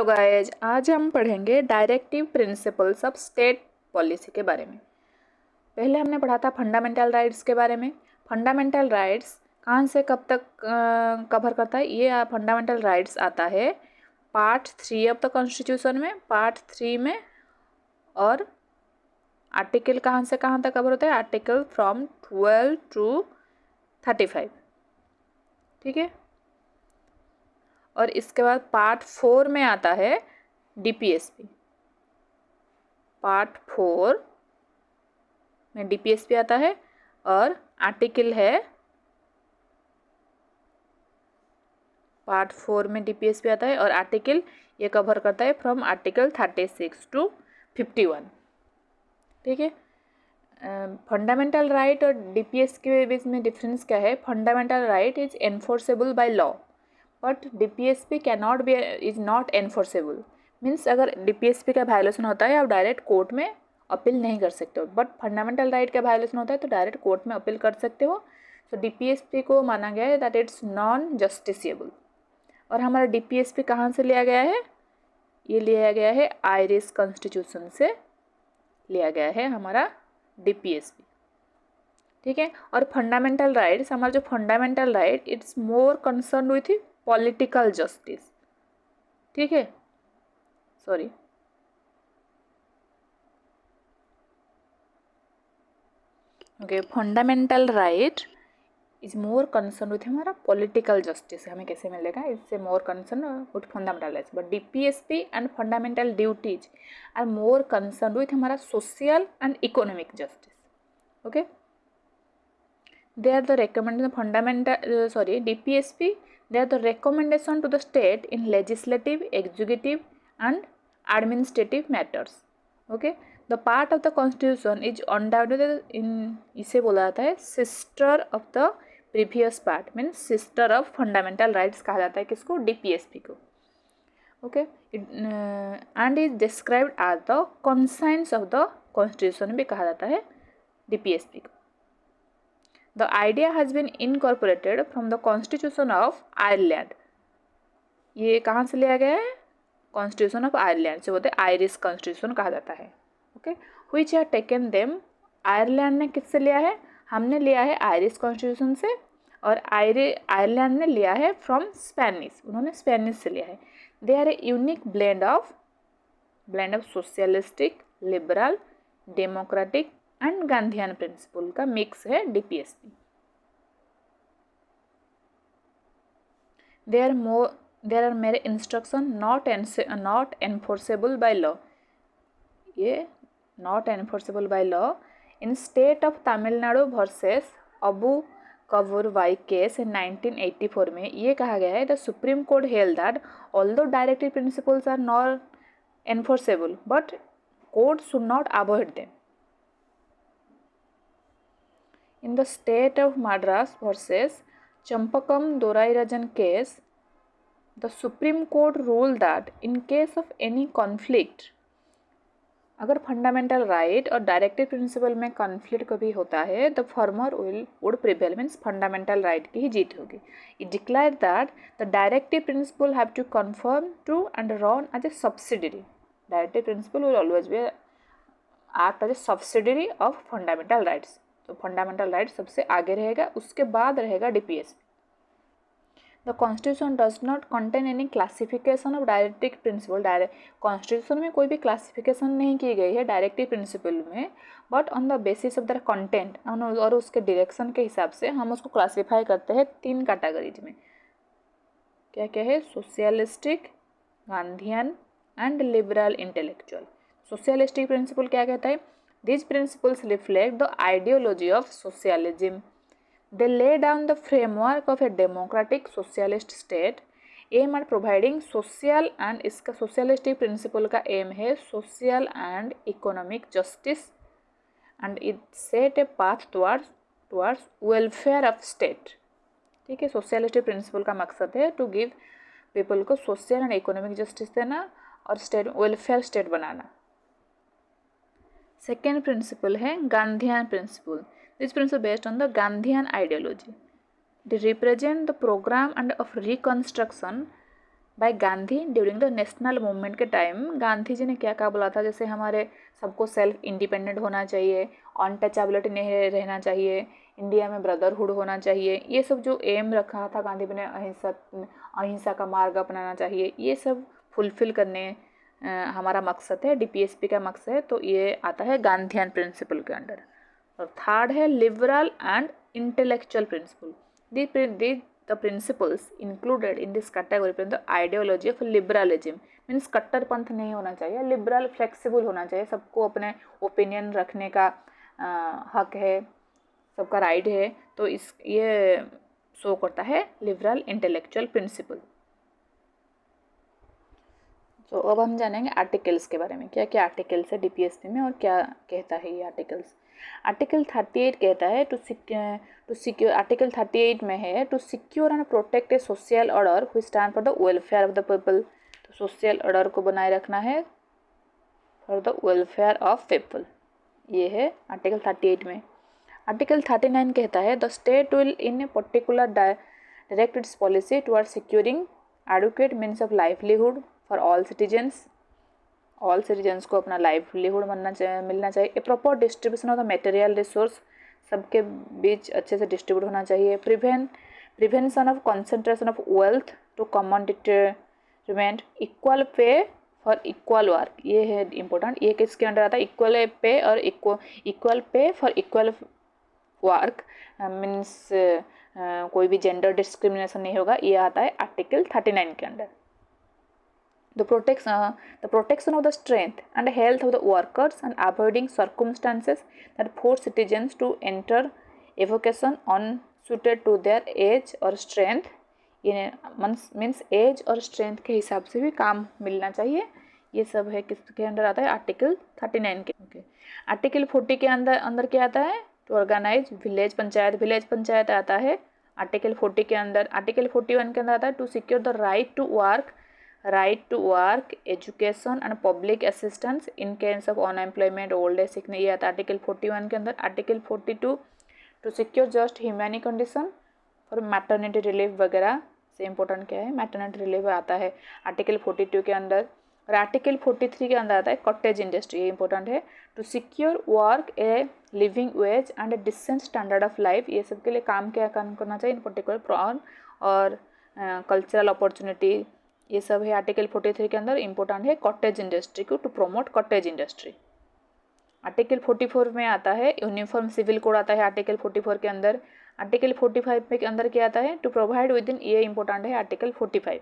तो गाइज आज हम पढ़ेंगे directive principles of state policy के बारे में। पहले हमने पढ़ा था फंडामेंटल राइट्स के बारे में। फंडामेंटल राइट्स कहाँ से कब तक कवर करता है? ये फंडामेंटल राइट्स आता है पार्ट 3 ऑफ द कॉन्स्टिट्यूशन में, पार्ट 3 में। और आर्टिकल कहाँ से कहाँ तक कवर होता है? आर्टिकल फ्रॉम 12 टू 35, ठीक है। और इसके बाद पार्ट 4 में आता है डीपीएसपी। पार्ट 4 में डीपीएसपी आता है और आर्टिकल है पार्ट 4 में डीपीएसपी आता है और आर्टिकल ये कवर करता है फ्रॉम आर्टिकल 36 टू 51, ठीक है। फंडामेंटल राइट और डीपीएस के बीच में डिफरेंस क्या है? Fundamental right is enforceable by law but DPSP cannot be is not enforceable. Means अगर डीपीएसपी का वायलेशन होता है आप डायरेक्ट कोर्ट में अपील नहीं कर सकते हो, बट फंडामेंटल राइट का वायलेशन होता है तो डायरेक्ट कोर्ट में अपील कर सकते हो। सो डीपीएसपी को माना गया है दैट इट्स नॉन जस्टिसिएबल। और हमारा डीपीएसपी कहाँ से लिया गया है? ये लिया गया है आयरिश कॉन्स्टिट्यूशन से लिया गया है हमारा डीपीएसपी, ठीक है। और फंडामेंटल राइट्स, हमारा जो fundamental right it's more concern with political justice, ठीक है। Sorry, okay, fundamental right is more concern with हमारा पॉलिटिकल जस्टिस, हमें कैसे मिलेगा? इससे more concern with fundamental rights, but DPSP and fundamental duties are more concern with हमारा social and economic justice, okay. They are the recommended fundamental DPSP. They are the recommendation to the state in legislative, executive and administrative matters. Okay, the part of the constitution is undoubtedly in इसे बोला जाता है sister of the previous part, means sister of fundamental rights कहा जाता है किसको? DPSP को, okay. And is described as the conscience of the constitution भी कहा जाता है DPSP को. The idea has been incorporated from the Constitution of Ireland. ये कहाँ से लिया गया है? Constitution of Ireland से, बोलते हैं आयरिश कॉन्स्टिट्यूशन कहा जाता है, okay. Which are taken them, Ireland ने किससे लिया है? हमने लिया है आयरिश कॉन्स्टिट्यूशन से और आयरलैंड ने लिया है फ्रॉम स्पेनिश, उन्होंने स्पेनिश से लिया है। They are a unique blend of socialistic, liberal, democratic and Gandhian principle का मिक्स है DPSP. There are mere instruction not enforceable by law, ये not enforceable by law in state of Tamil Nadu versus Abu Kavur Bai case in 1984 में ये कहा गया है the Supreme Court held that although directive principles are not enforceable but court should not avoid them. In the state of Madras versus Champakam Dorairajan case, the Supreme Court ruled that in case of any conflict, अगर fundamental right और directive principle में conflict कभी होता है the former would prevail, means fundamental right की ही जीत होगी। It declare that the directive principle have to confirm to and run as a subsidiary. Directive principle will always be act as a subsidiary of fundamental rights. तो fundamental right सबसे आगे रहेगा, उसके बाद रहेगा DPSP. The constitution does not contain any classification of directive principle. Constitution में कोई भी क्लासिफिकेशन नहीं की गई है डायरेक्टिव प्रिंसिपल में, but on the basis of the content और उसके डायरेक्शन के हिसाब से हम उसको क्लासीफाई करते हैं 3 कैटेगरीज में। क्या क्या है? Socialistic, Gandhian and liberal intellectual. Socialistic principle क्या कहता है? These principles reflect the ideology of socialism. They lay down the framework of a democratic socialist state, aim at providing social and इसका socialistic principle का aim है social and economic justice and it set a path towards welfare of state. ठीक है, socialistic principle का मकसद है to give people को social and economic justice देना और state welfare state बनाना। सेकेंड प्रिंसिपल है Gandhian principle. This principle based on the Gandhian ideology. They represent the programme and of reconstruction by Gandhi during the national movement के time Gandhi ji ने क्या क्या बोला था, जैसे हमारे सबको सेल्फ इंडिपेंडेंट होना चाहिए, अनटचेबिलिटी नहीं रहना चाहिए, इंडिया में ब्रदरहुड होना चाहिए, ये सब जो एम रखा था गांधी जी ने, अहिंसा का मार्ग अपनाना चाहिए, ये सब फुलफिल करने हमारा मकसद है, डीपीएसपी का मकसद है, तो ये आता है गांधीयन प्रिंसिपल के अंडर। और थर्ड है liberal and intellectual principle. The principles included in this category the ideology of liberalism means कट्टरपंथ नहीं होना चाहिए, लिबरल फ्लेक्सिबल होना चाहिए, सबको अपने ओपिनियन रखने का हक है, सबका राइट है, तो इस ये शो करता है लिबरल इंटेलेक्चुअल प्रिंसिपल। तो अब हम जानेंगे आर्टिकल्स के बारे में, क्या क्या आर्टिकल्स है डीपीएसपी में और क्या कहता है ये आर्टिकल्स। आर्टिकल 38 कहता है टू सिक्योर, आर्टिकल 38 में है to secure and protect a social order which stand for the welfare of the people. तो सोशल ऑर्डर को बनाए रखना है for the welfare of people, ये है आर्टिकल 38 में। आर्टिकल 39 कहता है the state will in a particular direct its policy toward securing adequate means of livelihood for all citizens को अपना लाइवलीहुड मिलना चाहिए। A proper distribution of the material resource, सबके बीच अच्छे से डिस्ट्रीब्यूट होना चाहिए। Prevention of concentration of wealth to common detriment, equal pay for equal work, ये है इम्पोर्टेंट, ये किसके अंडर आता है, इक्वल पे और equal pay for equal work, means कोई भी जेंडर डिस्क्रिमिनेशन नहीं होगा, ये आता है आर्टिकल 39 के under. The protection of the strength and health of the workers and avoiding circumstances that force citizens to enter a vocation unsuited to their age or strength, ये means as और strength के हिसाब से भी काम मिलना चाहिए, ये सब है किसके अंडर आता है, आर्टिकल 39 के। ओके, आर्टिकल 40 के अंदर क्या आता है, टू ऑर्गेनाइज विलेज पंचायत आता है आर्टिकल 40 के अंदर। आर्टिकल 41 के अंदर आता है to secure the right to work education and public assistance in case of unemployment old age sickness, ये आता है आर्टिकल 41 के अंदर। Article 42 to secure just humane condition for maternity relief वगैरह से इम्पोर्टेंट क्या है, मैटरनिटी रिलीफ आता है आर्टिकल 42 के अंदर। और आर्टिकल 43 के अंदर आता है कॉटेज इंडस्ट्री, ये इंपॉर्टेंट है, to secure work a living wage and a decent standard of life, ये सब के लिए काम क्या करना चाहिए इन पर्टिकुलर, और कल्चरल अपॉर्चुनिटी, ये सब है आर्टिकल 43 के अंदर। इंपॉर्टेंट है कॉटेज इंडस्ट्री को, to promote cottage industry. Article 44 में आता है यूनिफॉर्म सिविल कोड आता है आर्टिकल 44 के अंदर। आर्टिकल 45 के अंदर क्या आता है, टू प्रोवाइड विद इन, ये इंपॉर्टेंट है आर्टिकल 45।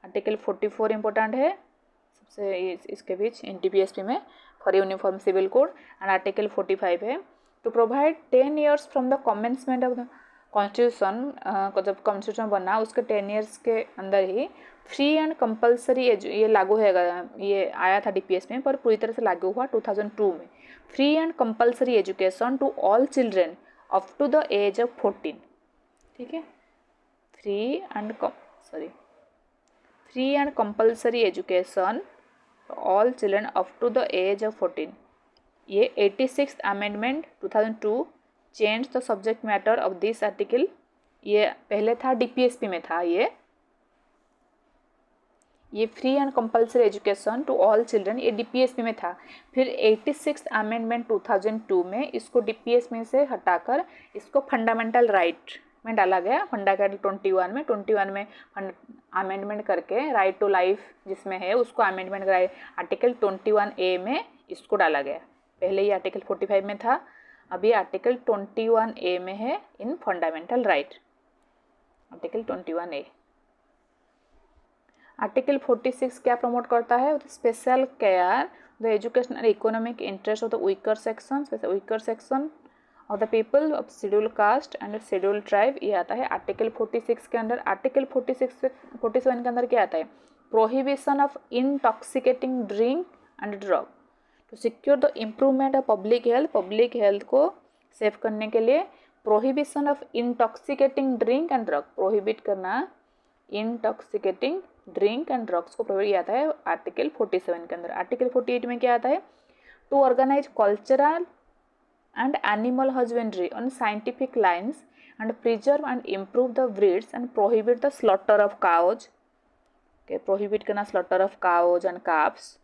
आर्टिकल 44 इंपॉर्टेंट है सबसे इसके बीच एनटीपीएसपी में for uniform civil code, and article 45 है to provide 10 years from the commencement of the constitution, जब कॉन्स्टिट्यूशन बना उसके 10 years के अंदर ही फ्री एंड कंपलसरी, ये लागू है, ये आया था डीपीएस में पर पूरी तरह से लागू हुआ 2002 में। Free and compulsory education to all children up to the age of 14, ठीक है, free and compulsory education all children up to the age of 14, ये 86th amendment 2002 change the subject matter of this article, ये पहले था DPSP में था, ये free and compulsory education to all children, ये डीपीएसपी में था। फिर 86th अमेंडमेंट 2002 में इसको डीपीएस में से हटाकर इसको फंडामेंटल राइट में डाला गया। फंडामेंटल 21 में अमेंडमेंट करके राइट टू लाइफ जिसमें है उसको अमेंडमेंट कराए, आर्टिकल 21A में इसको डाला गया। पहले ये आर्टिकल 45 में था, अभी आर्टिकल 21A में है in fundamental right, article 21A। Article 46 क्या प्रमोट करता है, special care the educational economic interest of the weaker section of the people of schedule caste and schedule tribe, ये आता है आर्टिकल 46 के अंदर। आर्टिकल 47 के अंदर क्या आता है, prohibition of intoxicating drink and drug to secure the improvement of public health को सेव करने के लिए prohibition of intoxicating drink and drug, prohibit करना इंटॉक्सिकेटिंग ड्रिंक एंड ड्रग्स को प्रोहिबिट आता है आर्टिकल 47 के अंदर। आर्टिकल 48 में क्या आता है, to organise cultural and animal husbandry on scientific lines and preserve and improve the breeds and prohibit the slaughter of cows, prohibit करना slaughter of cows and calves,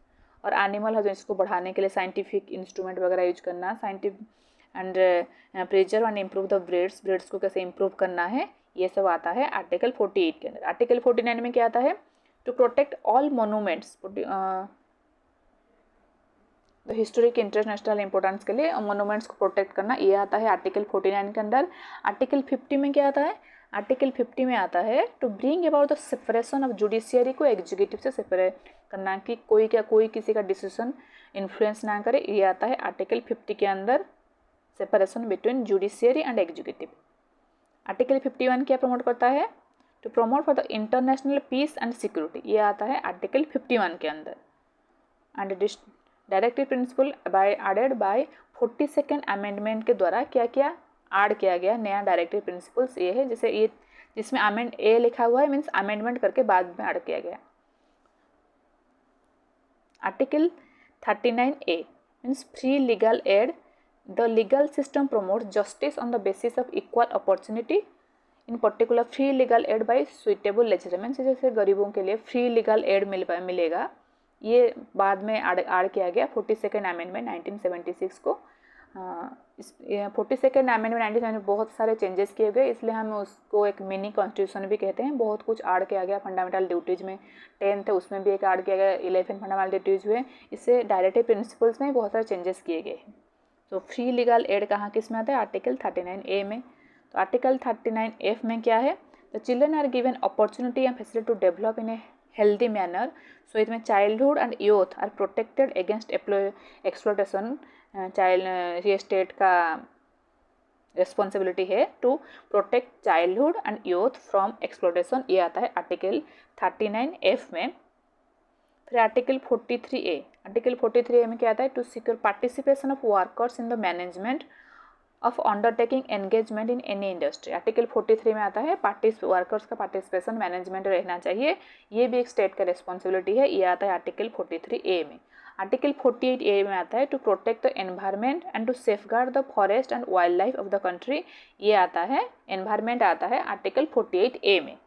और एनिमल है जो इसको बढ़ाने के लिए साइंटिफिक इंस्ट्रूमेंट वगैरह यूज करना, scientific and preserve and improve the breeds को कैसे इम्प्रूव करना है, ये सब आता है आर्टिकल 48 के अंदर। आर्टिकल 49 में क्या आता है, टू प्रोटेक्ट ऑल मोनूमेंट्स, तो हिस्टोरिक इंटरनेशनल इंपॉर्टेंस के लिए मोनूमेंट्स को प्रोटेक्ट करना, ये आता है आर्टिकल 49 के अंदर। आर्टिकल 50 में क्या आता है, आर्टिकल 50 में आता है to bring about the separation of judiciary को एग्जीक्यूटिव से सेपरेट करना, कि कोई किसी का डिसीजन इन्फ्लुएंस ना करे, ये आता है आर्टिकल 50 के अंदर, separation between judiciary and executive. Article 51 क्या प्रमोट करता है, to promote for the international peace and security, ये आता है आर्टिकल 51 के अंदर। And directive principle added by 42nd amendment के द्वारा क्या क्या ऐड किया गया नया डायरेक्टिव प्रिंसिपल्स, ये है जैसे ये जिसमें अमेंड ए लिखा हुआ है मीन्स अमेंडमेंट करके बाद में ऐड किया गया। Article 39A means free legal aid, the legal system promote justice on the basis of equal opportunity, in particular free legal aid by suitable legislation, जैसे गरीबों के लिए फ्री लीगल एड मिलेगा, ये बाद में ऐड किया गया 42nd अमेंडमेंट 1976 को। इस 42nd अमेंडमेंट 1976 बहुत सारे चेंजेस किए गए, इसलिए हम उसको एक मिनी कॉन्स्टिट्यूशन भी कहते हैं। बहुत कुछ ऐड किया गया फंडामेंटल ड्यूटीज़ में, 10th है उसमें भी एक ऐड किया गया, 11 फंडामेंटल ड्यूटीज़ हुए, इससे डायरेक्टिव प्रिंसिपल्स में बहुत सारे चेंजेस किए गए हैं। तो फ्री लीगल एड कहाँ किस में आता है, आर्टिकल 39A में। तो आर्टिकल 39F में क्या है, the children are given opportunity and facility to develop in a healthy manner, so इसमें childhood and youth are protected against exploitation. Child ये स्टेट का रिस्पॉन्सिबिलिटी है to protect childhood and youth from exploitation, ये आता है article 39F में। फिर article 43A, article 43A में क्या आता है, to secure participation of workers in the management of undertaking engagement in any industry. Article 43 में आता है वर्कर्स का पार्टिसिपेशन मैनेजमेंट रहना चाहिए, ये भी एक स्टेट का रिस्पॉन्सिबिलिटी है, ये आता है आर्टिकल 43A में। आर्टिकल 48A में आता है to protect the environment and to safeguard the forest and wild life of the country, ये आता है एनवायरनमेंट आता है आर्टिकल 48A में।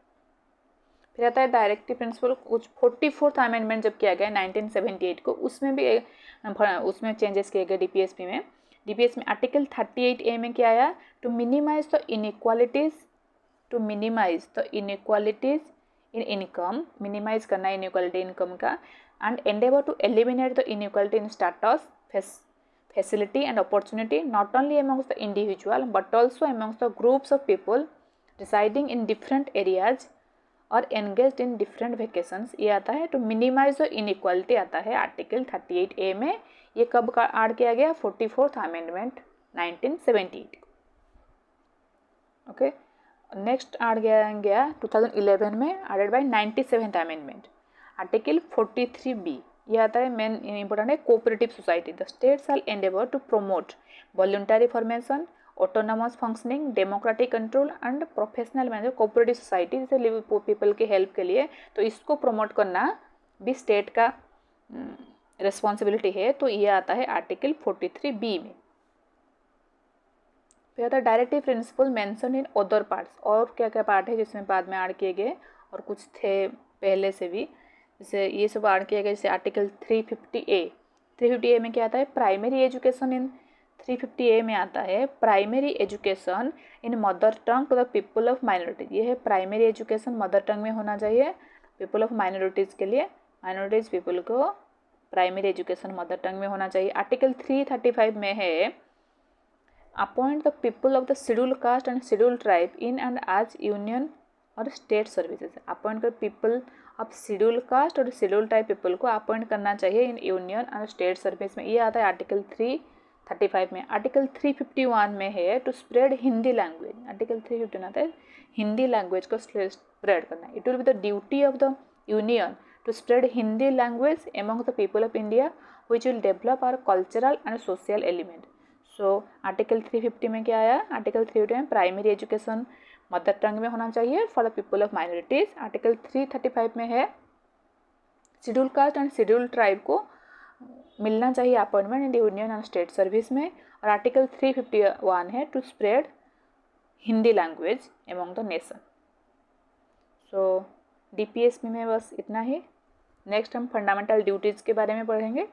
फिर आता है डायरेक्टिव प्रिंसिपल, कुछ 44th अमेंडमेंट जब किया गया 1978 को, उसमें भी उसमें चेंजेस किए गए डीपीएसपी में आर्टिकल 38A में क्या आया, to minimise the inequalities, in income, minimise करना इनइक्वालिटी इनकम का, and endeavour to eliminate the inequality in status, facility and opportunity, not only amongst the individual but also amongst the groups of people residing in different areas और engaged in different vacations, ये आता है to minimise the inequality, आता है article 38A में। ये कब का ऐड किया गया, 44th अमेंडमेंट 1978 को। ओके, नेक्स्ट ऐड गया 2011 में, added by 97th amendment article 43B, ये आता है मेन इंपॉर्टेंट है, cooperative society, the states are endeavour to promote voluntary formation, autonomous functioning, democratic control and professional manager, cooperative society जैसे people के help के लिए, तो इसको प्रमोट करना भी स्टेट का रिस्पॉन्सिबिलिटी है, तो ये आता है आर्टिकल 43B में। फिर आता है directive principle mention in other parts, और क्या क्या पार्ट है जिसमें बाद में ऐड किए गए और कुछ थे पहले से भी, जैसे ये सब ऐड किया गया, जैसे आर्टिकल 350A में क्या आता है, प्राइमरी एजुकेशन इन 350A में आता है primary education in mother tongue to the people of minorities, ये है प्राइमरी एजुकेशन मदर टंग में होना चाहिए पीपल ऑफ माइनॉरिटीज़ के लिए, माइनॉरिटीज पीपल को प्राइमरी एजुकेशन मदर टंग में होना चाहिए। आर्टिकल 335 में है appoint the people of the schedule caste and schedule tribe in and as union और स्टेट सर्विसेज, अपॉइंट कर पीपल ऑफ शेड्यूल कास्ट और शेड्यूल ट्राइब पीपल को अपॉइंट करना चाहिए इन यूनियन और स्टेट सर्विस में, ये आता है आर्टिकल 335 में। आर्टिकल 351 में है to spread Hindi language, article 351 आता है हिंदी लैंग्वेज को स्प्रेड करना, it will be the duty of the union to spread Hindi language among the people of India which will develop our cultural and social element. So article 350 में क्या आया, article 350 में primary education mother tongue में होना चाहिए for the people of minorities. Article 335 में है schedule caste and schedule tribe को मिलना चाहिए appointment in the union and state service में, और आर्टिकल 351 है to spread Hindi language among the nation. So DPSP में बस इतना ही। नेक्स्ट हम फंडामेंटल ड्यूटीज़ के बारे में पढ़ेंगे।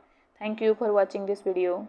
Thank you for watching this video.